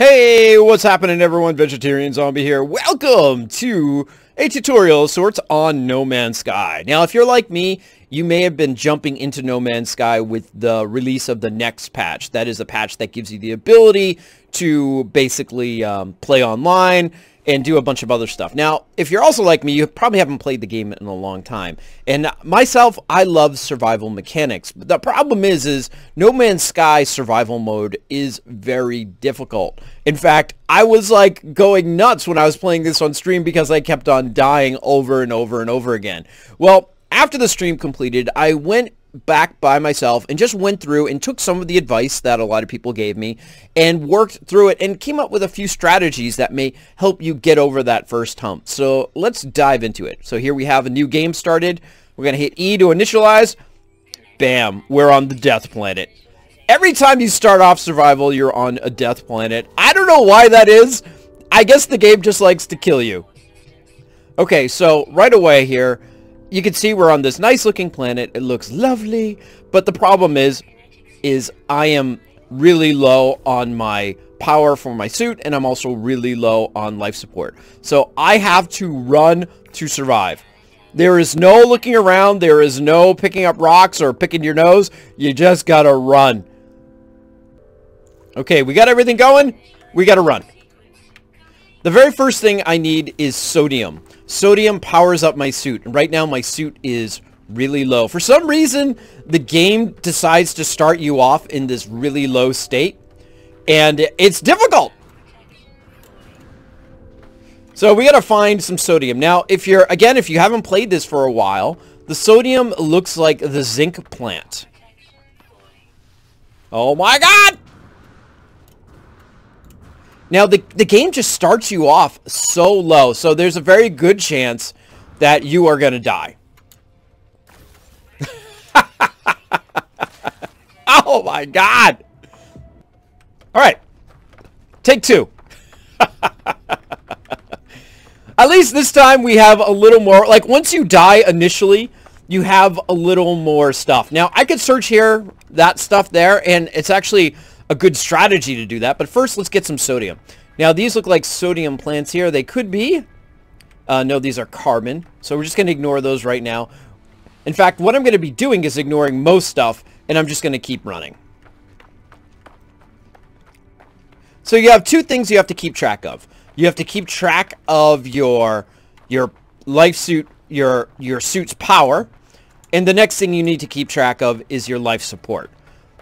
Hey, what's happening everyone? Vegetarian Zombie here. Welcome to a tutorial of sorts on No Man's Sky. Now, if you're like me, you may have been jumping into No Man's Sky with the release of the next patch. That is a patch that gives you the ability to basically play online and do a bunch of other stuff. Now, if you're also like me, you probably haven't played the game in a long time. And myself, I love survival mechanics. But the problem is No Man's Sky survival mode is very difficult. In fact, I was like going nuts when I was playing this on stream because I kept on dying over and over and over again. Well, after the stream completed, I went back by myself and just went through and took some of the advice that a lot of people gave me and worked through it and came up with a few strategies that may help you get over that first hump. So let's dive into it. So here we have a new game started. We're going to hit E to initialize. Bam, we're on the death planet. Every time you start off survival, you're on a death planet. I don't know why that is. I guess the game just likes to kill you. Okay, so right away here, you can see we're on this nice looking planet. It looks lovely, but the problem is I am really low on my power for my suit, and I'm also really low on life support. So I have to run to survive. There is no looking around. There is no picking up rocks or picking your nose. You just gotta run. Okay, we got everything going. We gotta run. The very first thing I need is sodium. Sodium powers up my suit. And right now my suit is really low. For some reason, the game decides to start you off in this really low state. And it's difficult. So we gotta find some sodium. Now, if you haven't played this for a while, the sodium looks like the zinc plant. Oh my god! Now, the game just starts you off so low, so there's a very good chance that you are going to die. Oh, my God. All right. Take two. At least this time we have a little more. Like, once you die initially, you have a little more stuff. Now, I could search here, that stuff there, and it's actually a good strategy to do that. But first, let's get some sodium. Now, these look like sodium plants here. They could be. No, these are carbon. So we're just going to ignore those right now. In fact, what I'm going to be doing is ignoring most stuff, and I'm just going to keep running. So you have two things you have to keep track of. You have to keep track of your life suit, your suit's power. And the next thing you need to keep track of is your life support.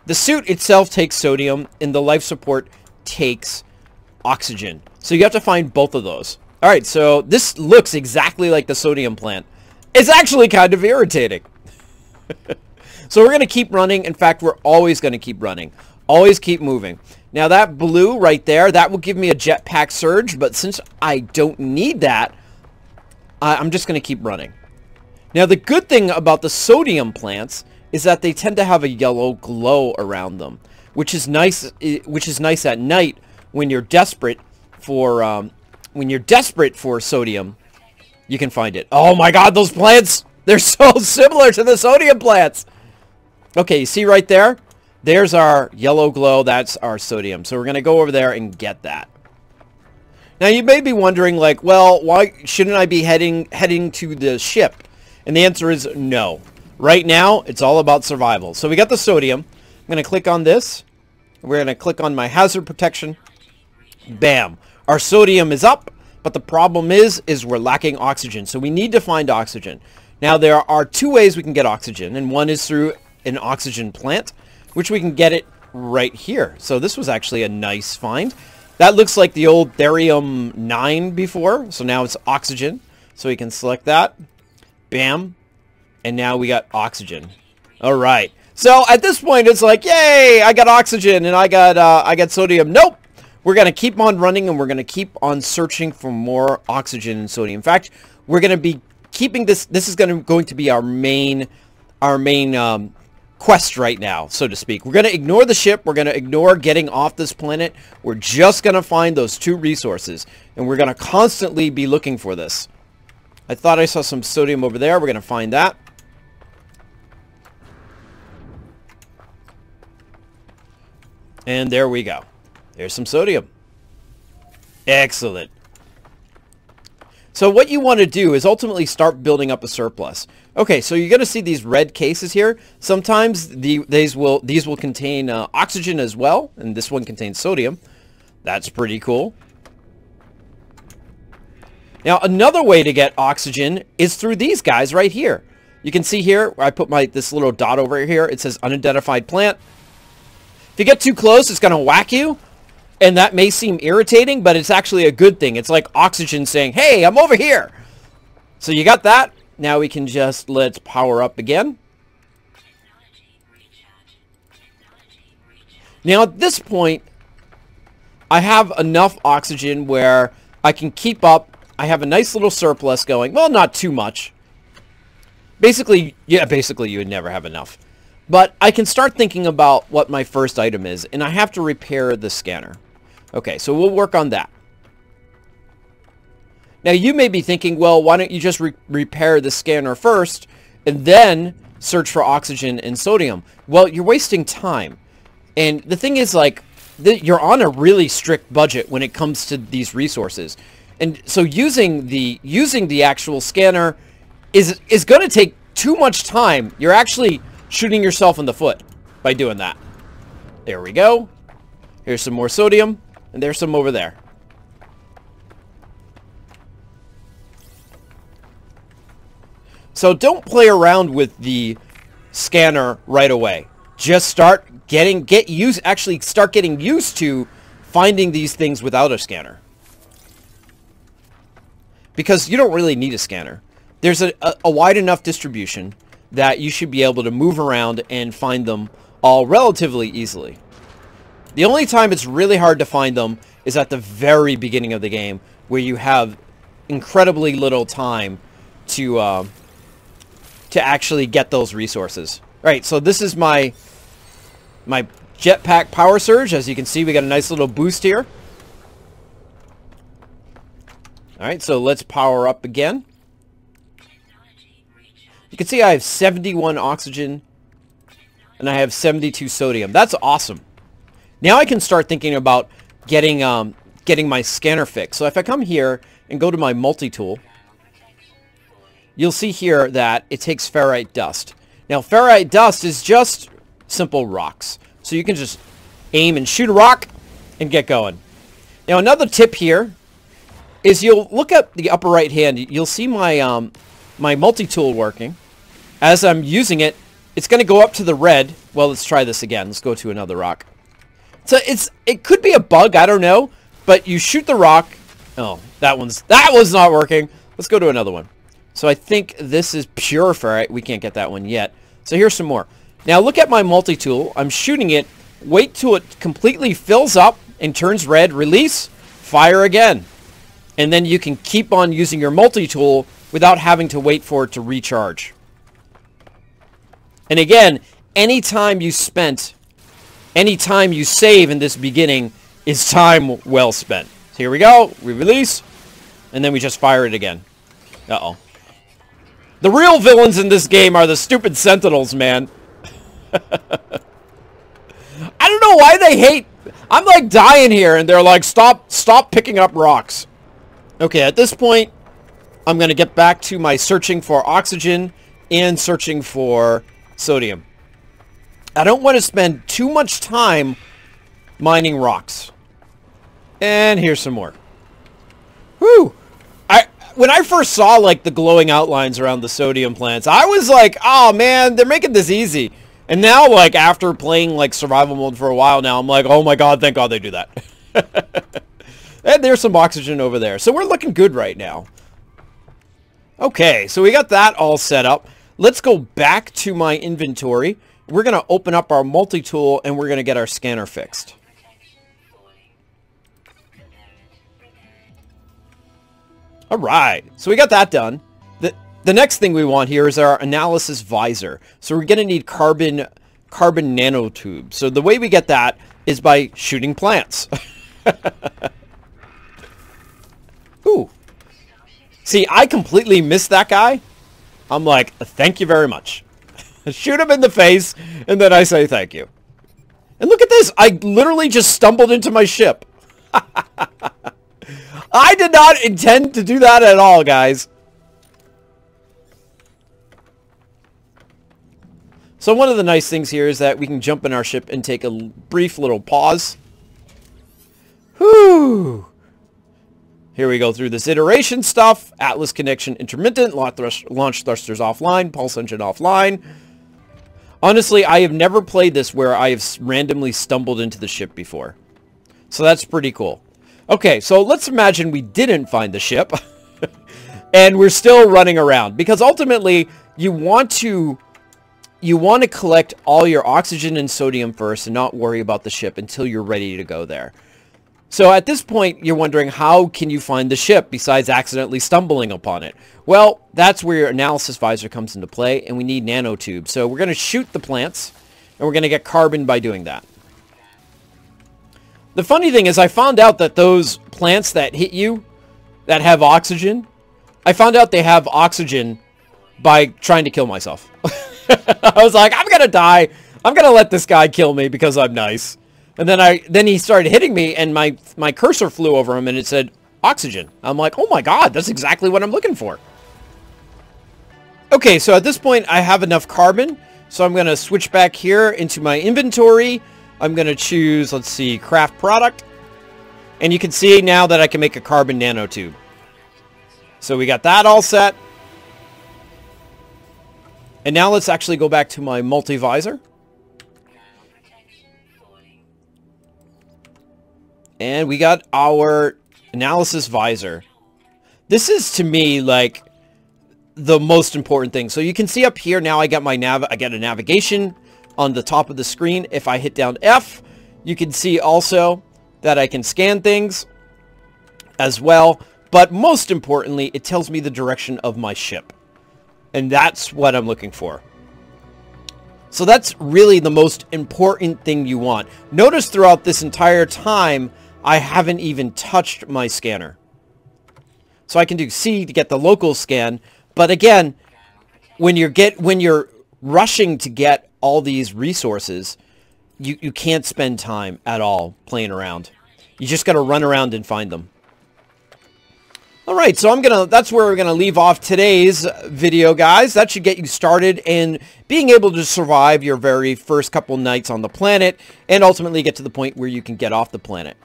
The suit itself takes sodium, and the life support takes oxygen. So you have to find both of those. All right, so this looks exactly like the sodium plant. It's actually kind of irritating. So we're going to keep running. In fact, we're always going to keep running. Always keep moving. Now that blue right there, that will give me a jetpack surge, but since I don't need that, I'm just going to keep running. Now the good thing about the sodium plants is that they tend to have a yellow glow around them, which is nice at night when you're desperate for sodium. You can find it. Oh my god, those plants, they're so similar to the sodium plants. Okay, you see right there? There's our yellow glow, that's our sodium. So we're going to go over there and get that. Now you may be wondering, like, well, why shouldn't I be heading to the ship? And the answer is no. Right now, it's all about survival. So we got the sodium. I'm going to click on this. We're going to click on my hazard protection. Bam. Our sodium is up, but the problem is we're lacking oxygen. So we need to find oxygen. Now, there are two ways we can get oxygen, and one is through an oxygen plant, which we can get it right here. So this was actually a nice find. That looks like the old Therium 9 before. So now it's oxygen. So we can select that. Bam. And now we got oxygen. All right. So at this point, it's like, yay, I got oxygen and I got sodium. Nope. We're going to keep on running and we're going to keep on searching for more oxygen and sodium. In fact, we're going to be keeping this. This is going to be our main quest right now, so to speak. We're going to ignore the ship. We're going to ignore getting off this planet. We're just going to find those two resources, and we're going to constantly be looking for this. I thought I saw some sodium over there. We're going to find that. And there we go. There's some sodium. Excellent. So what you want to do is ultimately start building up a surplus. Okay, so you're going to see these red cases here. Sometimes these will contain oxygen as well, and this one contains sodium. That's pretty cool. Now, another way to get oxygen is through these guys right here. You can see here, where I put this little dot over here. It says Unidentified Plant. If you get too close, it's going to whack you. And that may seem irritating, but it's actually a good thing. It's like oxygen saying, hey, I'm over here. So you got that. Now we can just, let's power up again. Now at this point, I have enough oxygen where I can keep up. I have a nice little surplus going. Well, not too much. Basically you would never have enough. But I can start thinking about what my first item is, and I have to repair the scanner. Okay, so we'll work on that. Now you may be thinking, well, why don't you just repair the scanner first and then search for oxygen and sodium? Well, you're wasting time. And the thing is, like, you're on a really strict budget when it comes to these resources. And so using the actual scanner is going to take too much time. You're actually shooting yourself in the foot by doing that. There we go. Here's some more sodium, and there's some over there. So don't play around with the scanner right away. Just start getting used to finding these things without a scanner. Because you don't really need a scanner. There's a wide enough distribution that you should be able to move around and find them all relatively easily. The only time it's really hard to find them is at the very beginning of the game, where you have incredibly little time to actually get those resources. All right, so this is my jetpack power surge. As you can see, we got a nice little boost here. All right, so let's power up again. You can see I have 71 oxygen and I have 72 sodium. That's awesome. Now I can start thinking about getting my scanner fixed. So if I come here and go to my multi-tool, you'll see here that it takes ferrite dust. Now ferrite dust is just simple rocks. So you can just aim and shoot a rock and get going. Now another tip here is you'll look at the upper right hand. You'll see my my multi-tool working. As I'm using it, it's going to go up to the red. Well, let's try this again. Let's go to another rock. So it could be a bug, I don't know, but you shoot the rock. Oh, that one's not working. Let's go to another one. So I think this is pure ferrite. We can't get that one yet. So here's some more. Now look at my multi-tool. I'm shooting it. Wait till it completely fills up and turns red. Release. Fire again. And then you can keep on using your multi-tool without having to wait for it to recharge. And again, anytime you save in this beginning is time well spent. So here we go. We release. And then we just fire it again. Uh-oh. The real villains in this game are the stupid sentinels, man. I don't know why they hate... I'm like dying here and they're like, stop picking up rocks. Okay, at this point, I'm going to get back to my searching for oxygen and searching for sodium. I don't want to spend too much time mining rocks. And here's some more. Whew! When I first saw like the glowing outlines around the sodium plants, I was like, oh man, they're making this easy. And now, like, after playing like survival mode for a while now, I'm like, oh my god, thank god they do that. And there's some oxygen over there. So we're looking good right now. Okay, so we got that all set up. Let's go back to my inventory. We're going to open up our multi-tool and we're going to get our scanner fixed. Alright, so we got that done. The next thing we want here is our analysis visor. So we're going to need carbon nanotubes. So the way we get that is by shooting plants. Ooh. See, I completely missed that guy. I'm like, thank you very much. Shoot him in the face, and then I say thank you. And look at this. I literally just stumbled into my ship. I did not intend to do that at all, guys. So one of the nice things here is that we can jump in our ship and take a brief little pause. Whew. Here we go through this iteration stuff. Atlas connection intermittent, launch thrusters offline, pulse engine offline. Honestly, I have never played this where I have randomly stumbled into the ship before. So that's pretty cool. Okay, so let's imagine we didn't find the ship. And we're still running around. Because ultimately, you want to collect all your oxygen and sodium first and not worry about the ship until you're ready to go there. So at this point, you're wondering, how can you find the ship besides accidentally stumbling upon it? Well, that's where your analysis visor comes into play, and we need nanotubes. So we're going to shoot the plants, and we're going to get carbon by doing that. The funny thing is, I found out that those plants that hit you, that have oxygen, I found out they have oxygen by trying to kill myself. I was like, I'm going to die. I'm going to let this guy kill me because I'm nice. And then he started hitting me, and my cursor flew over him, and it said oxygen. I'm like, oh my god, that's exactly what I'm looking for. Okay, so at this point, I have enough carbon, so I'm going to switch back here into my inventory. I'm going to choose, let's see, craft product. And you can see now that I can make a carbon nanotube. So we got that all set. And now let's actually go back to my multi-visor. And we got our analysis visor. This is, to me, like, the most important thing. So you can see up here now I got my I got a navigation on the top of the screen. If I hit down F, you can see also that I can scan things as well. But most importantly, it tells me the direction of my ship. And that's what I'm looking for. So that's really the most important thing you want. Notice throughout this entire time, I haven't even touched my scanner. So I can do C to get the local scan. But again, when you're rushing to get all these resources, you can't spend time at all playing around. You just got to run around and find them. All right, so that's where we're going to leave off today's video, guys. That should get you started in being able to survive your very first couple nights on the planet and ultimately get to the point where you can get off the planet.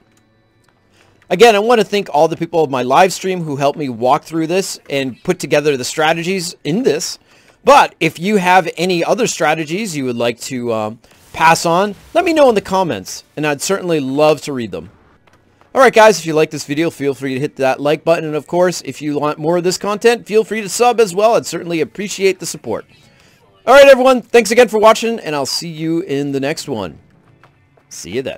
Again, I want to thank all the people of my live stream who helped me walk through this and put together the strategies in this. But if you have any other strategies you would like to pass on, let me know in the comments, and I'd certainly love to read them. Alright guys, if you like this video, feel free to hit that like button, and of course, if you want more of this content, feel free to sub as well. I'd certainly appreciate the support. Alright everyone, thanks again for watching, and I'll see you in the next one. See you then.